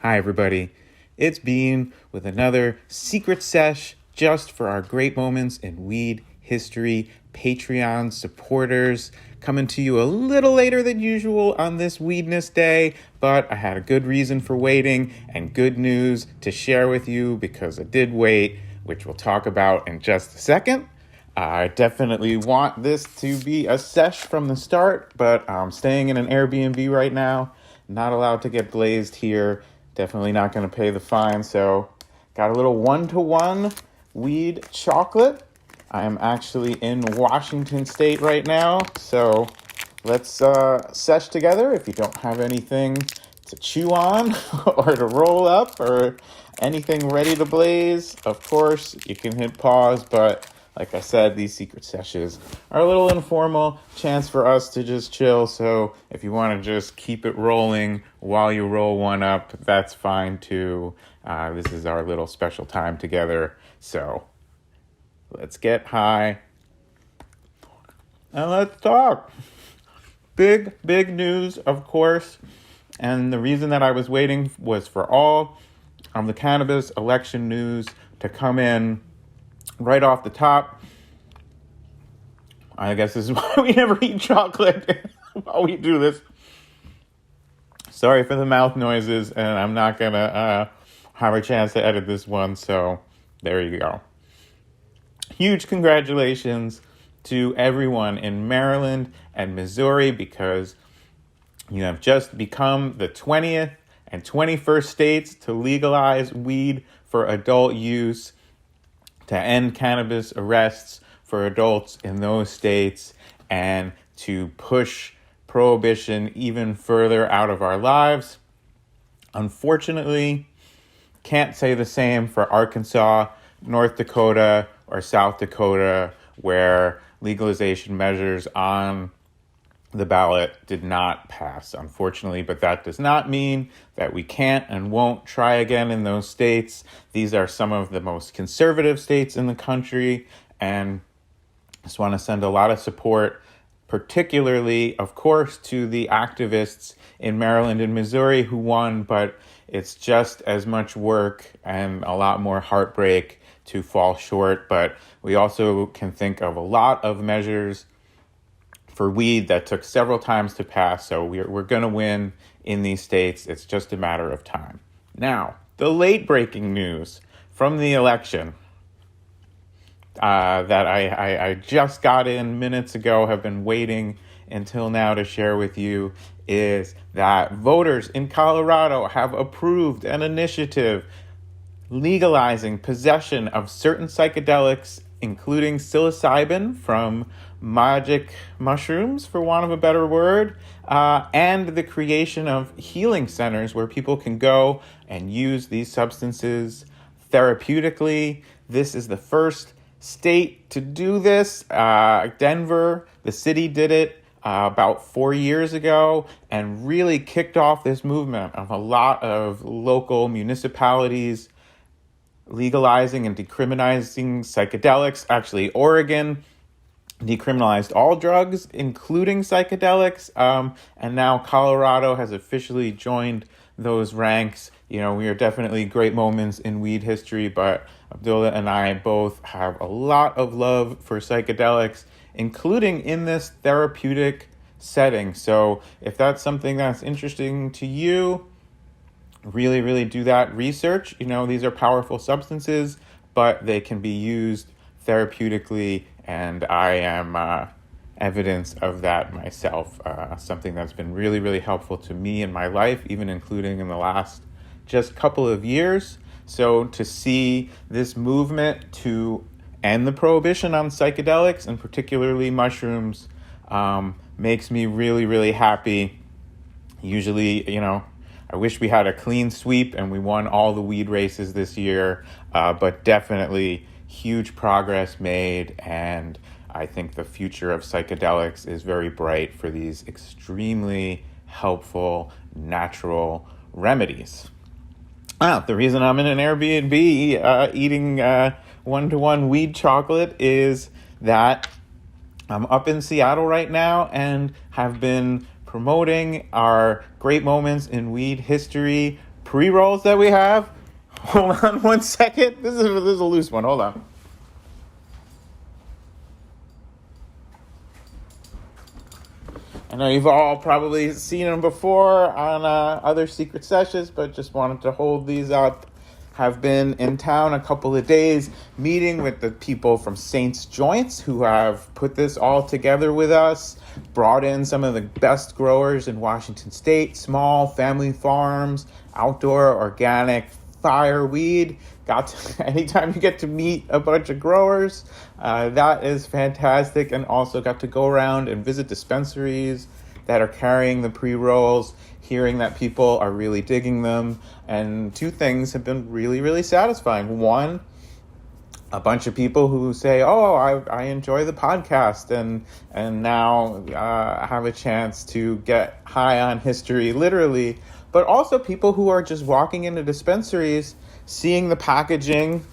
Hi, everybody. It's Bean with another secret sesh just for our great moments in weed history. Patreon supporters coming to you a little later than usual on this Weedness Day, but I had a good reason for waiting and good news to share with you because I did wait, which we'll talk about in just a second. I definitely want this to be a sesh from the start, but I'm staying in an Airbnb right now. Not allowed to get blazed here. Definitely not going to pay the fine. So got a little 1-to-1 weed chocolate. I am actually in Washington State right now. So let's sesh together. If you don't have anything to chew on or to roll up or anything ready to blaze, of course, you can hit pause. But like I said, these secret sessions are a little informal, chance for us to just chill. So if you want to just keep it rolling while you roll one up, that's fine too. This is our little special time together. So let's get high and let's talk. Big news, of course. And the reason that I was waiting was for all of the cannabis election news to come in right off the top. I guess this is why we never eat chocolate while we do this. Sorry for the mouth noises, and I'm not going to have a chance to edit this one, so there you go. Huge congratulations to everyone in Maryland and Missouri because you have just become the 20th and 21st states to legalize weed for adult use, to end cannabis arrests for adults in those states, and to push prohibition even further out of our lives. Unfortunately, can't say the same for Arkansas, North Dakota, or South Dakota, where legalization measures on the ballot did not pass, unfortunately, but that does not mean that we can't and won't try again in those states. These are some of the most conservative states in the country, and I just want to send a lot of support, particularly, of course, to the activists in Maryland and Missouri who won, but it's just as much work and a lot more heartbreak to fall short. But we also can think of a lot of measures for weed that took several times to pass, so we're going to win in these states. It's just a matter of time. Now, the late-breaking news from the election that I just got in minutes ago, have been waiting until now to share with you, is that voters in Colorado have approved an initiative legalizing possession of certain psychedelics, including psilocybin from magic mushrooms, for want of a better word, and the creation of healing centers where people can go and use these substances therapeutically. This is the first state to do this. Denver, the city, did it about 4 years ago and really kicked off this movement of a lot of local municipalities legalizing and decriminalizing psychedelics. Actually, Oregon decriminalized all drugs, including psychedelics, and now Colorado has officially joined those ranks. You know, we are definitely great moments in weed history, but Abdullah and I both have a lot of love for psychedelics, including in this therapeutic setting. So if that's something that's interesting to you, really do that research. You know, these are powerful substances, but they can be used therapeutically, and I am evidence of that myself. Something that's been really helpful to me in my life, even including in the last just couple of years. So to see this movement to end the prohibition on psychedelics, and particularly mushrooms, makes me really happy. Usually, you know, I wish we had a clean sweep and we won all the weed races this year, but definitely huge progress made, and I think the future of psychedelics is very bright for these extremely helpful natural remedies. The reason I'm in an Airbnb eating 1-to-1 weed chocolate is that I'm up in Seattle right now and have been promoting our great moments in weed history pre-rolls that we have. Hold on one second. This is a loose one. Hold on. I know you've all probably seen them before on other secret sessions, but just wanted to hold these up. Have been in town a couple of days meeting with the people from Saints Joints who have put this all together with us, brought in some of the best growers in Washington State, small family farms, outdoor organic fire weed. Anytime you get to meet a bunch of growers, that is fantastic. And also got to go around and visit dispensaries that are carrying the pre-rolls, hearing that people are really digging them. And two things have been really, really satisfying. One, a bunch of people who say, oh, I enjoy the podcast and now have a chance to get high on history, literally. But also people who are just walking into dispensaries, seeing the packaging.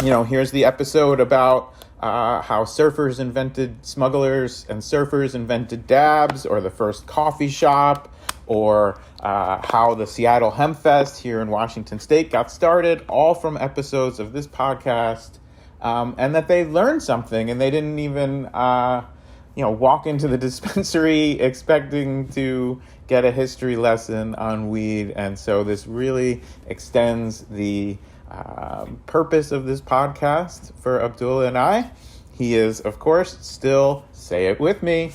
Here's the episode about how surfers invented smugglers and surfers invented dabs, or the first coffee shop, or how the Seattle Hemp Fest here in Washington State got started, all from episodes of this podcast, and that they learned something and they didn't even walk into the dispensary expecting to get a history lesson on weed. And so this really extends the purpose of this podcast for Abdullah and I. He is, of course, still, say it with me,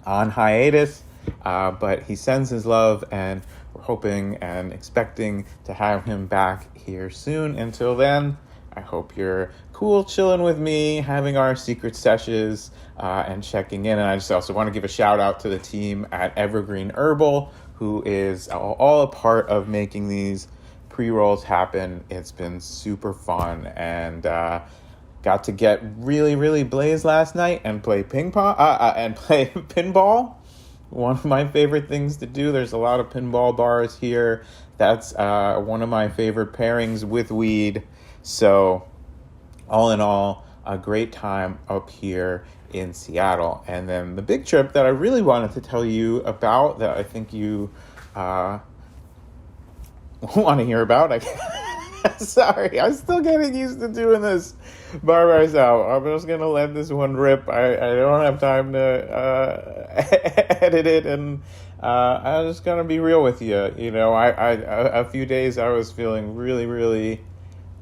on hiatus, but he sends his love, and we're hoping and expecting to have him back here soon. Until then, I hope you're cool chilling with me, having our secret sessions, and checking in. And I just also want to give a shout out to the team at Evergreen Herbal, who is all a part of making these pre-rolls happen. It's been super fun, and got to get really, really blazed last night and play ping pong and play pinball. One of my favorite things to do. There's a lot of pinball bars here. That's one of my favorite pairings with weed. So all in all, a great time up here in Seattle. And then the big trip that I really wanted to tell you about, that I think you want to hear about. Sorry, I'm still getting used to doing this by myself. I'm just going to let this one rip. I don't have time to edit it, and I'm just going to be real with you. A few days I was feeling really, really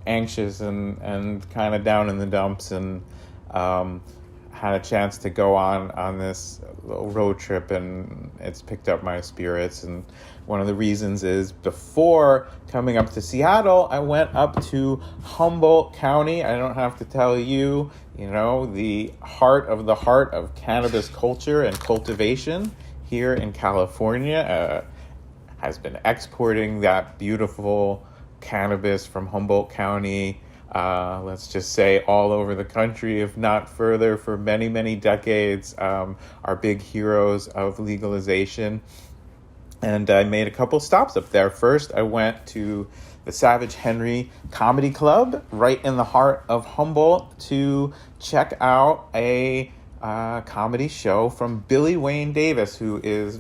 anxious and kind of down in the dumps, and had a chance to go on this little road trip, and it's picked up my spirits. And one of the reasons is, before coming up to Seattle, I went up to Humboldt County. I don't have to tell you, the heart of cannabis culture and cultivation here in California, has been exporting that beautiful cannabis from Humboldt County, let's just say all over the country, if not further, for many, many decades. Our big heroes of legalization. And I made a couple stops up there. First, I went to the Savage Henry Comedy Club right in the heart of Humboldt to check out a comedy show from Billy Wayne Davis, who is,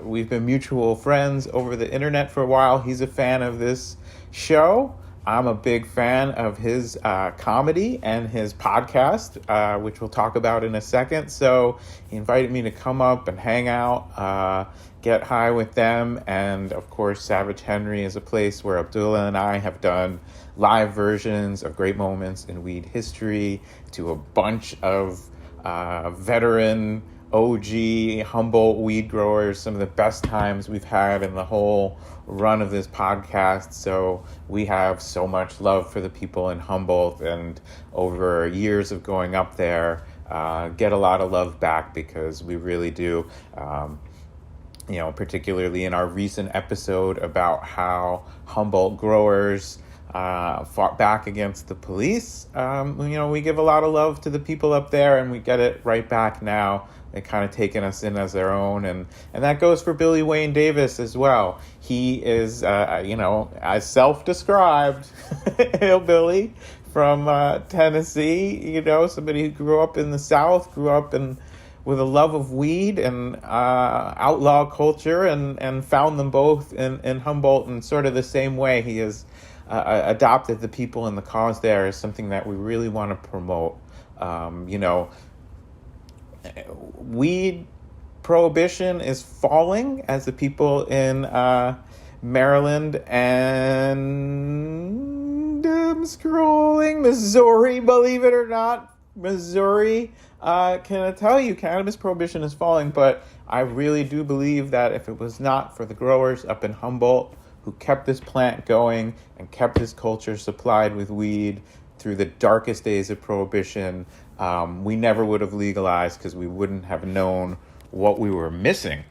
we've been mutual friends over the internet for a while. He's a fan of this show. I'm a big fan of his comedy and his podcast, which we'll talk about in a second. So he invited me to come up and hang out, get high with them. And of course, Savage Henry is a place where Abdullah and I have done live versions of great moments in weed history to a bunch of veteran OG Humboldt weed growers, some of the best times we've had in the whole run of this podcast. So we have so much love for the people in Humboldt, and over years of going up there, get a lot of love back, because we really do. Particularly in our recent episode about how Humboldt growers fought back against the police. We give a lot of love to the people up there, and we get it right back now. They've kind of taken us in as their own, and that goes for Billy Wayne Davis as well. He is, as self-described, hillbilly from Tennessee. Somebody who grew up in the South, grew up in with a love of weed and outlaw culture, and found them both in Humboldt in sort of the same way. He has adopted the people and the cause there as something that we really want to promote. Weed prohibition is falling as the people in Maryland and scrolling Missouri, believe it or not, Missouri can tell you cannabis prohibition is falling. But I really do believe that if it was not for the growers up in Humboldt who kept this plant going and kept this culture supplied with weed through the darkest days of prohibition, we never would have legalized, because we wouldn't have known what we were missing.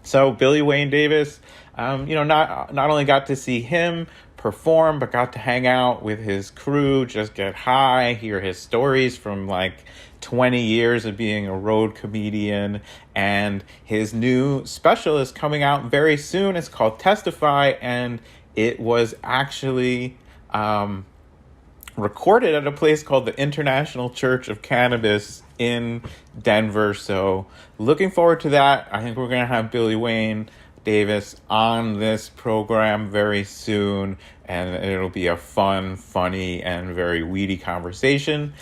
So Billy Wayne Davis, not only got to see him perform, but got to hang out with his crew, just get high, hear his stories from like 20 years of being a road comedian. And his new special is coming out very soon. It's called Testify, and it was actually recorded at a place called the International Church of Cannabis in Denver. So looking forward to that. I think we're going to have Billy Wayne Davis on this program very soon, and it'll be a fun, funny, and very weedy conversation.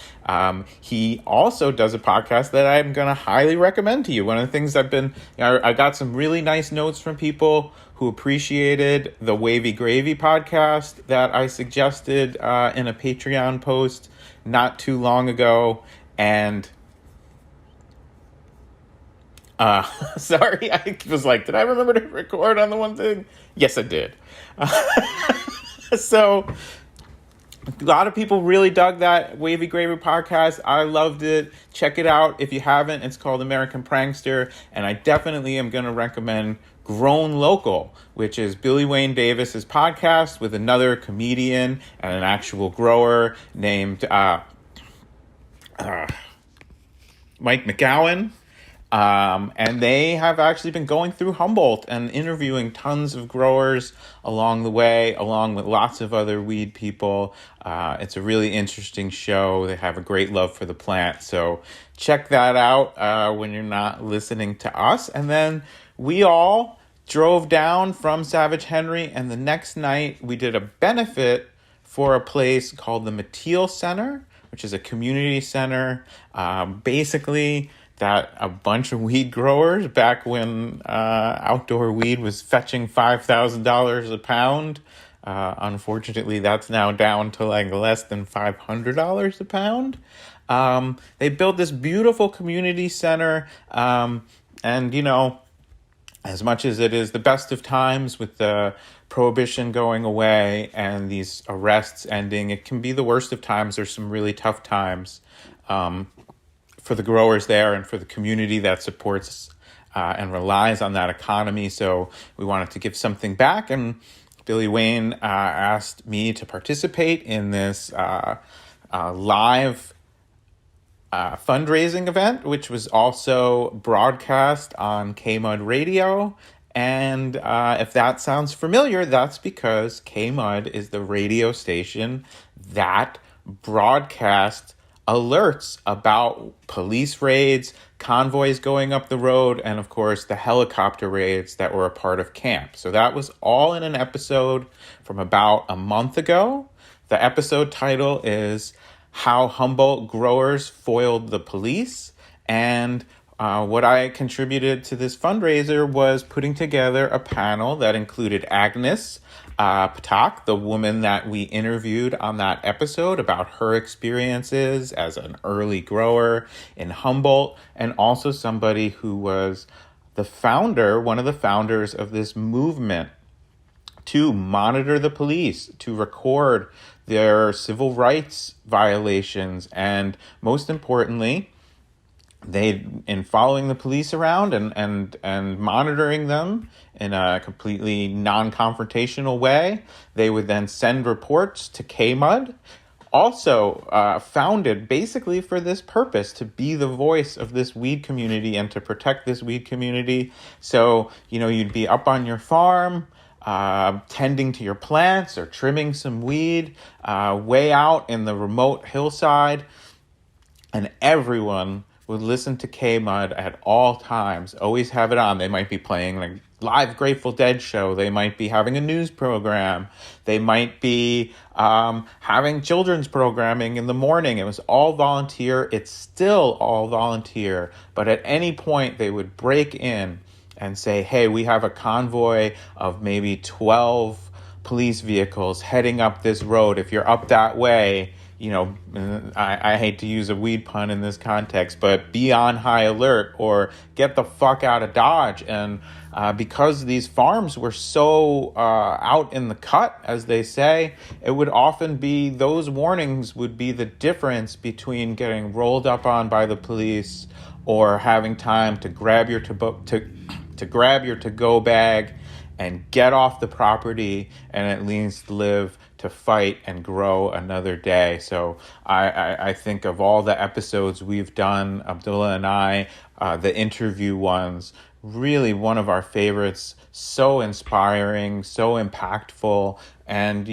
He also does a podcast that I'm going to highly recommend to you. One of the things I got some really nice notes from people who appreciated the Wavy Gravy podcast that I suggested in a Patreon post not too long ago. And sorry, I was like, did I remember to record on the one thing? Yes, I did. So a lot of people really dug that Wavy Gravy podcast. I loved it. Check it out if you haven't. It's called American Prankster. And I definitely am going to recommend Grown Local, which is Billy Wayne Davis's podcast with another comedian and an actual grower named Mike McGowan. And they have actually been going through Humboldt and interviewing tons of growers along the way, along with lots of other weed people. It's a really interesting show. They have a great love for the plant. So check that out when you're not listening to us. And then we all drove down from Savage Henry, and the next night we did a benefit for a place called the Mateel Center, which is a community center. Basically, that a bunch of weed growers, back when outdoor weed was fetching $5,000 a pound. Unfortunately, that's now down to like less than $500 a pound. They built this beautiful community center. And, as much as it is the best of times with the prohibition going away and these arrests ending, it can be the worst of times. There's some really tough times for the growers there and for the community that supports and relies on that economy. So we wanted to give something back, and Billy Wayne asked me to participate in this live fundraising event, which was also broadcast on K-Mud Radio. And if that sounds familiar, that's because K-Mud is the radio station that broadcasts alerts about police raids, convoys going up the road, and of course the helicopter raids that were a part of camp. So that was all in an episode from about a month ago. The episode title is How Humboldt Growers Foiled the Police. And what I contributed to this fundraiser was putting together a panel that included Agnes Patak, the woman that we interviewed on that episode, about her experiences as an early grower in Humboldt, and also somebody who was one of the founders of this movement to monitor the police, to record their civil rights violations, and most importantly, in following the police around and monitoring them in a completely non-confrontational way, they would then send reports to K-Mud, also founded basically for this purpose, to be the voice of this weed community and to protect this weed community. So, you'd be up on your farm, tending to your plants or trimming some weed, way out in the remote hillside, and everyone would listen to K-Mud at all times, always have it on. They might be playing like live Grateful Dead show. They might be having a news program. They might be having children's programming in the morning. It was all volunteer. It's still all volunteer. But at any point, they would break in and say, hey, we have a convoy of maybe 12 police vehicles heading up this road. If you're up that way, I hate to use a weed pun in this context, but be on high alert or get the fuck out of Dodge. And because these farms were so out in the cut, as they say, it would often be those warnings would be the difference between getting rolled up on by the police or having time to grab your to-go bag and get off the property and at least live to fight and grow another day. So I think of all the episodes we've done, Abdullah and I, the interview ones, really one of our favorites, so inspiring, so impactful. And,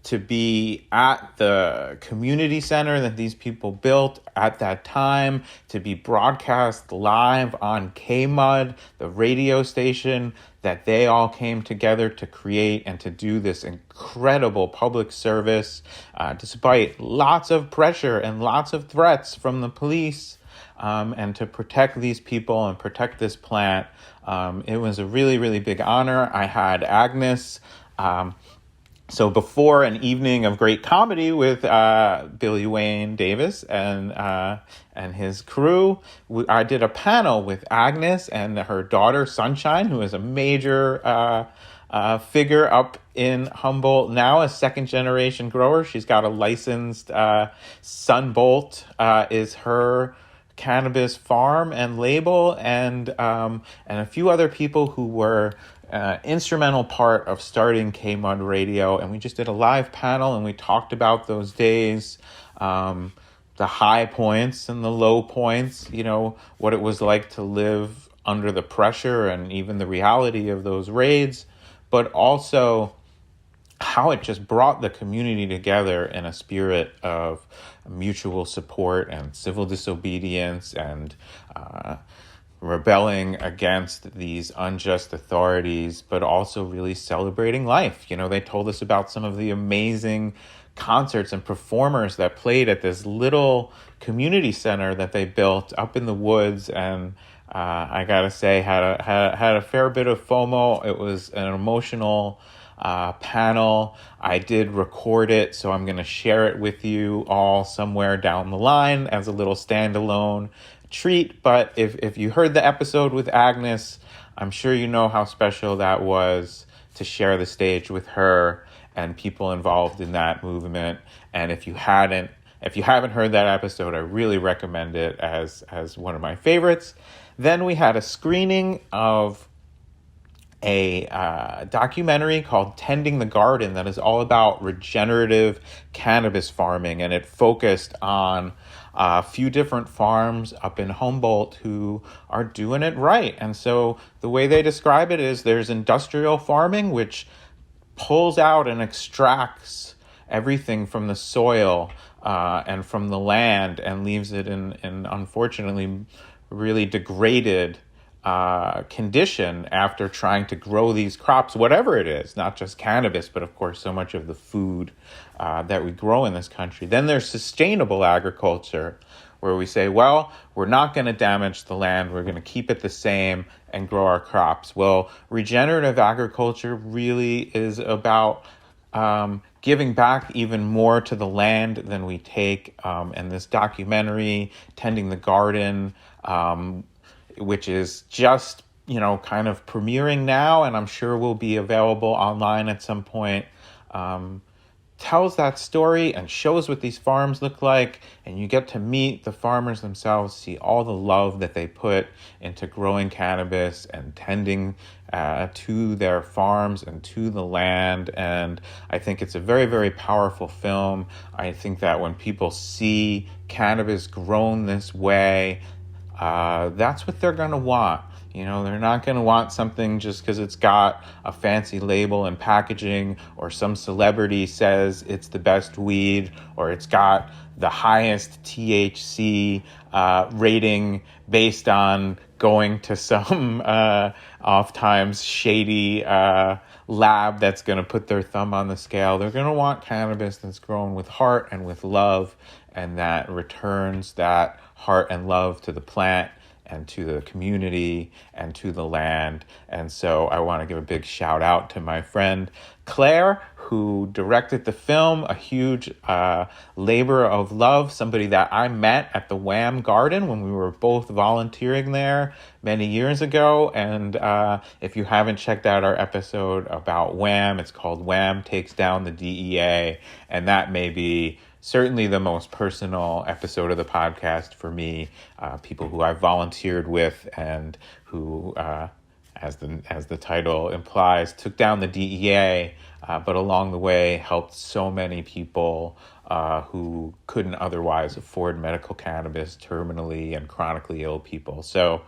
to be at the community center that these people built at that time, to be broadcast live on K-Mud, the radio station that they all came together to create and to do this incredible public service, despite lots of pressure and lots of threats from the police, and to protect these people and protect this plant. It was a really, really big honor. I had Agnes. So before an evening of great comedy with Billy Wayne Davis and his crew, I did a panel with Agnes and her daughter Sunshine, who is a major figure up in Humboldt now, a second-generation grower. She's got a licensed Humboldt is her cannabis farm and label, and a few other people who were instrumental part of starting K-Mud Radio. And we just did a live panel and we talked about those days, the high points and the low points, what it was like to live under the pressure and even the reality of those raids, but also how it just brought the community together in a spirit of mutual support and civil disobedience and rebelling against these unjust authorities, but also really celebrating life. They told us about some of the amazing concerts and performers that played at this little community center that they built up in the woods. And I gotta say, had a fair bit of FOMO. It was an emotional panel. I did record it, so I'm going to share it with you all somewhere down the line as a little standalone treat. But if you heard the episode with Agnes, I'm sure you know how special that was to share the stage with her and people involved in that movement. And if you haven't heard that episode, I really recommend it as one of my favorites. Then we had a screening of a documentary called Tending the Garden that is all about regenerative cannabis farming, and it focused on a few different farms up in Humboldt who are doing it right. And so the way they describe it is there's industrial farming, which pulls out and extracts everything from the soil and from the land and leaves it in unfortunately really degraded condition after trying to grow these crops, whatever it is, not just cannabis, but of course so much of the food that we grow in this country. Then there's sustainable agriculture, where we say, well, we're not going to damage the land, we're going to keep it the same and grow our crops. Well, regenerative agriculture really is about giving back even more to the land than we take. And this documentary, Tending the Garden, which is just, kind of premiering now, and I'm sure will be available online at some point, tells that story and shows what these farms look like, and you get to meet the farmers themselves, see all the love that they put into growing cannabis and tending to their farms and to the land. And I think it's a very, very powerful film. I think that when people see cannabis grown this way, that's what they're going to want. You know, they're not going to want something just because it's got a fancy label and packaging, or some celebrity says it's the best weed, or it's got the highest THC rating based on going to some oftentimes shady lab that's going to put their thumb on the scale. They're going to want cannabis that's grown with heart and with love, and that returns that heart and love to the plant and to the community and to the land. And so I want to give a big shout out to my friend Claire, who directed the film, a huge labor of love, somebody that I met at the Wham Garden when we were both volunteering there many years ago. And if you haven't checked out our episode about Wham, it's called Wham Takes Down the DEA. And that may be certainly the most personal episode of the podcast for me. People who I've volunteered with and who, as the title implies, took down the DEA, but along the way helped so many people who couldn't otherwise afford medical cannabis, terminally and chronically ill people. So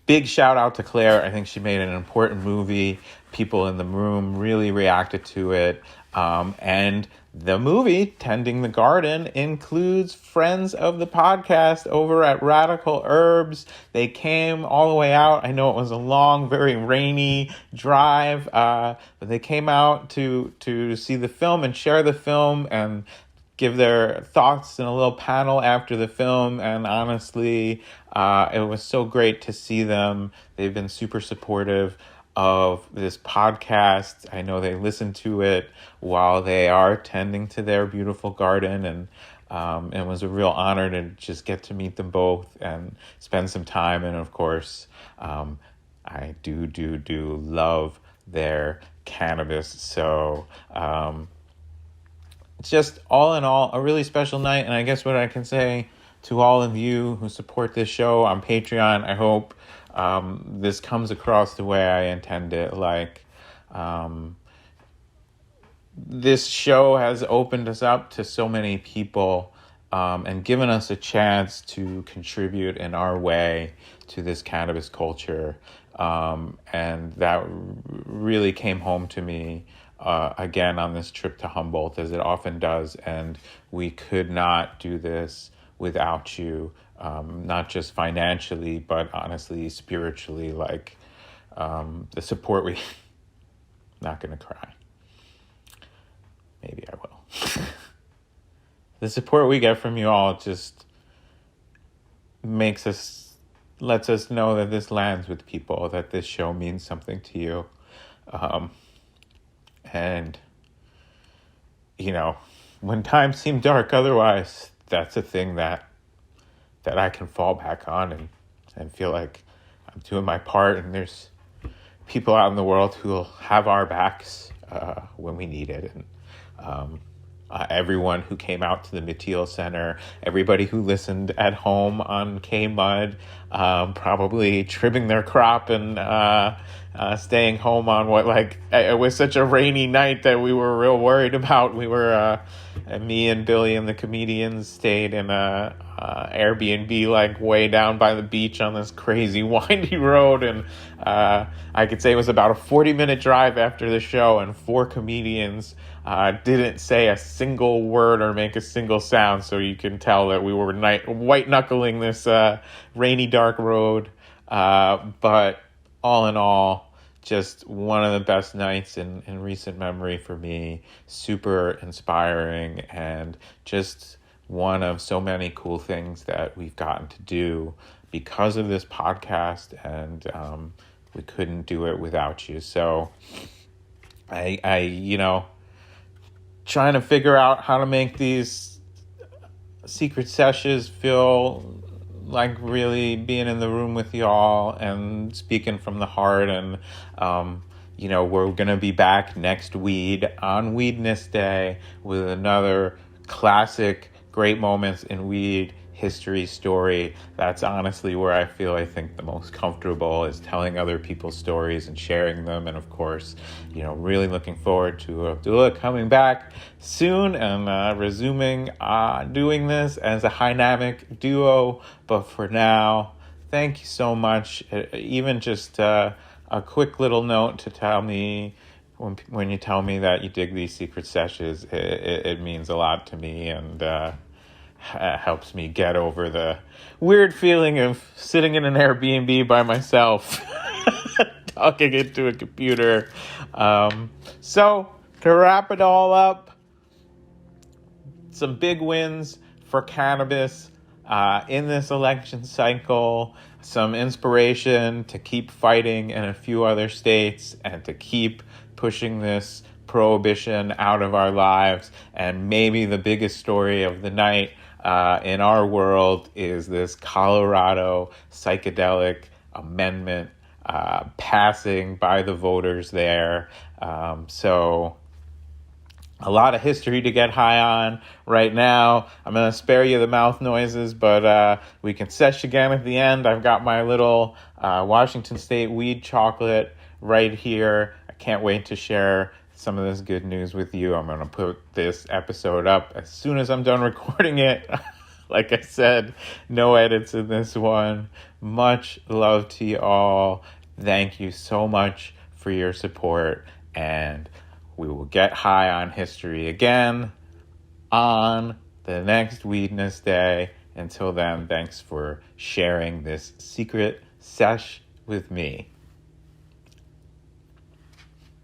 big shout out to Claire. I think she made an important movie. People in the room really reacted to it. And the movie, Tending the Garden, includes friends of the podcast over at Radical Herbs. They came all the way out. I know it was a long, very rainy drive, but they came out to see the film and share the film and give their thoughts in a little panel after the film. And honestly, it was so great to see them. They've been super supportive of this podcast. I know they listen to it while they are tending to their beautiful garden, and it was a real honor to just get to meet them both and spend some time. And of course, I do love their cannabis. So just all in all, a really special night. And I guess what I can say to all of you who support this show on Patreon, I hope this comes across the way I intend it. Like, this show has opened us up to so many people and given us a chance to contribute in our way to this cannabis culture. And that really came home to me again on this trip to Humboldt, as it often does. And we could not do this without you. Not just financially, but honestly, spiritually, like the support we... Not going to cry. Maybe I will. The support we get from you all just lets us know that this lands with people, that this show means something to you. And, you know, when times seem dark otherwise, that's a thing that I can fall back on and feel like I'm doing my part, and there's people out in the world who will have our backs when we need it. And everyone who came out to the Mateel Center, everybody who listened at home on K-Mud, probably trimming their crop and staying home on it was such a rainy night that we were real worried about. We were, me and Billy and the comedians stayed in a Airbnb way down by the beach on this crazy windy road, and I could say it was about a 40-minute drive after the show, and 4 comedians didn't say a single word or make a single sound, so you can tell that we were white-knuckling this rainy, dark road. But all in all, just one of the best nights in recent memory for me. Super inspiring, and just one of so many cool things that we've gotten to do because of this podcast, and we couldn't do it without you. So I trying to figure out how to make these secret sessions feel like really being in the room with y'all and speaking from the heart. And we're gonna be back next weed on Weedness Day with another classic great moments in weed history story. That's honestly where I think the most comfortable, is telling other people's stories and sharing them. And of course, really looking forward to Abdullah coming back soon and resuming doing this as a dynamic duo. But for now, thank you so much. Even just a quick little note to tell me, when you tell me that you dig these secret sessions, it means a lot to me, and helps me get over the weird feeling of sitting in an Airbnb by myself, talking into a computer. So to wrap it all up, some big wins for cannabis in this election cycle, some inspiration to keep fighting in a few other states and to keep pushing this prohibition out of our lives. And maybe the biggest story of the night in our world is this Colorado psychedelic amendment passing by the voters there. So a lot of history to get high on right now. I'm going to spare you the mouth noises, but we can sesh again at the end. I've got my little Washington State weed chocolate right here. I can't wait to share some of this good news with you. I'm going to put this episode up as soon as I'm done recording it. Like I said, no edits in this one. Much love to you all. Thank you so much for your support, and we will get high on history again on the next Weedness Day. Until then, thanks for sharing this secret sesh with me.